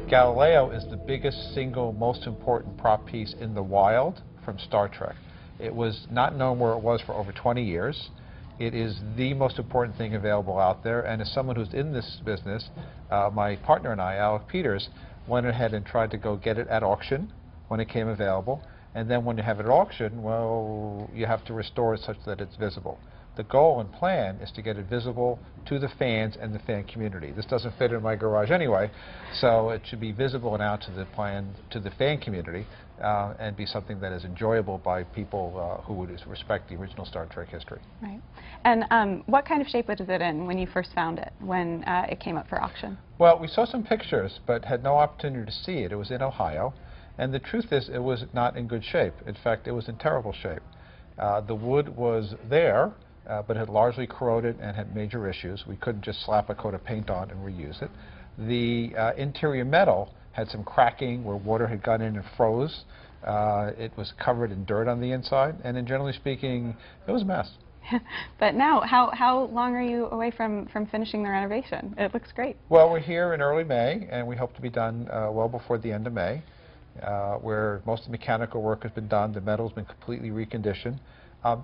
Galileo is the biggest single most important prop piece in the wild from Star Trek. It was not known where it was for over 20 years. It is the most important thing available out there, and as someone who's in this business, my partner and I, Alec Peters, went ahead and tried to go get it at auction when it came available, and then when you have it at auction, well, you have to restore it such that it's visible. The goal and plan is to get it visible to the fans and the fan community. This doesn't fit in my garage anyway, so it should be visible and out to the fan community, and be something that is enjoyable by people who would respect the original Star Trek history. Right. And what kind of shape was it in when you first found it, when it came up for auction? Well, we saw some pictures, but had no opportunity to see it. It was in Ohio, and the truth is it was not in good shape. In fact, it was in terrible shape. The wood was there, but had largely corroded and had major issues. We couldn't just slap a coat of paint on and reuse it. The interior metal had some cracking where water had gone in and froze. It was covered in dirt on the inside, and generally speaking, it was a mess. But now, how long are you away from finishing the renovation? It looks great. Well, we're here in early May, and we hope to be done well before the end of May, where most of the mechanical work has been done. The metal's been completely reconditioned.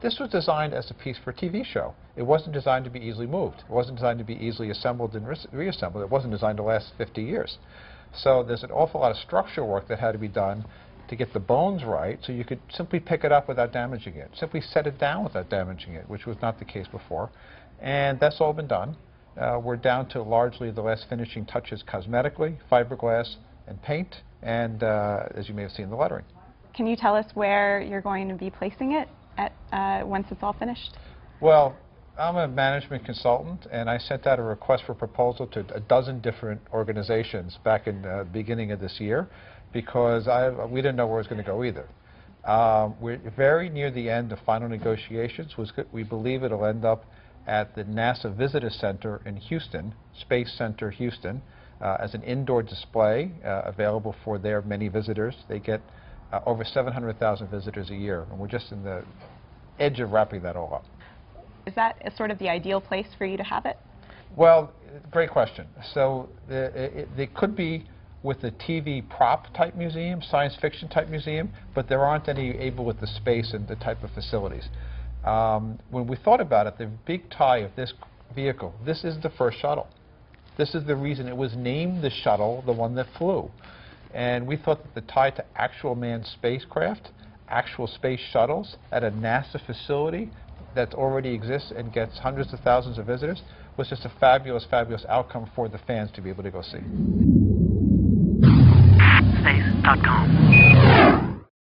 This was designed as a piece for a TV show. It wasn't designed to be easily moved. It wasn't designed to be easily assembled and reassembled. It wasn't designed to last 50 years. So there's an awful lot of structural work that had to be done to get the bones right, so you could simply pick it up without damaging it, simply set it down without damaging it, which was not the case before. And that's all been done. We're down to largely the last finishing touches cosmetically, fiberglass and paint, and as you may have seen, the lettering. Can you tell us where you're going to be placing it once it's all finished? Well, I'm a management consultant, and I sent out a request for proposal to a dozen different organizations back in the beginning of this year, because we didn't know where it was going to go either. We're very near the end of final negotiations. We believe it'll end up at the NASA Visitor Center in Houston, Space Center Houston, as an indoor display available for their many visitors. They get over 700,000 visitors a year, and we're just in the edge of wrapping that all up. Is that sort of the ideal place for you to have it? Well, great question. So they could be with a TV prop type museum, science fiction type museum, but there aren't any able with the space and the type of facilities. When we thought about it, the big tie of this vehicle, this is the first shuttle. This is the reason it was named the shuttle, the one that flew. And we thought that the tie to actual manned spacecraft, actual space shuttles at a NASA facility that already exists and gets hundreds of thousands of visitors was just a fabulous, fabulous outcome for the fans to be able to go see.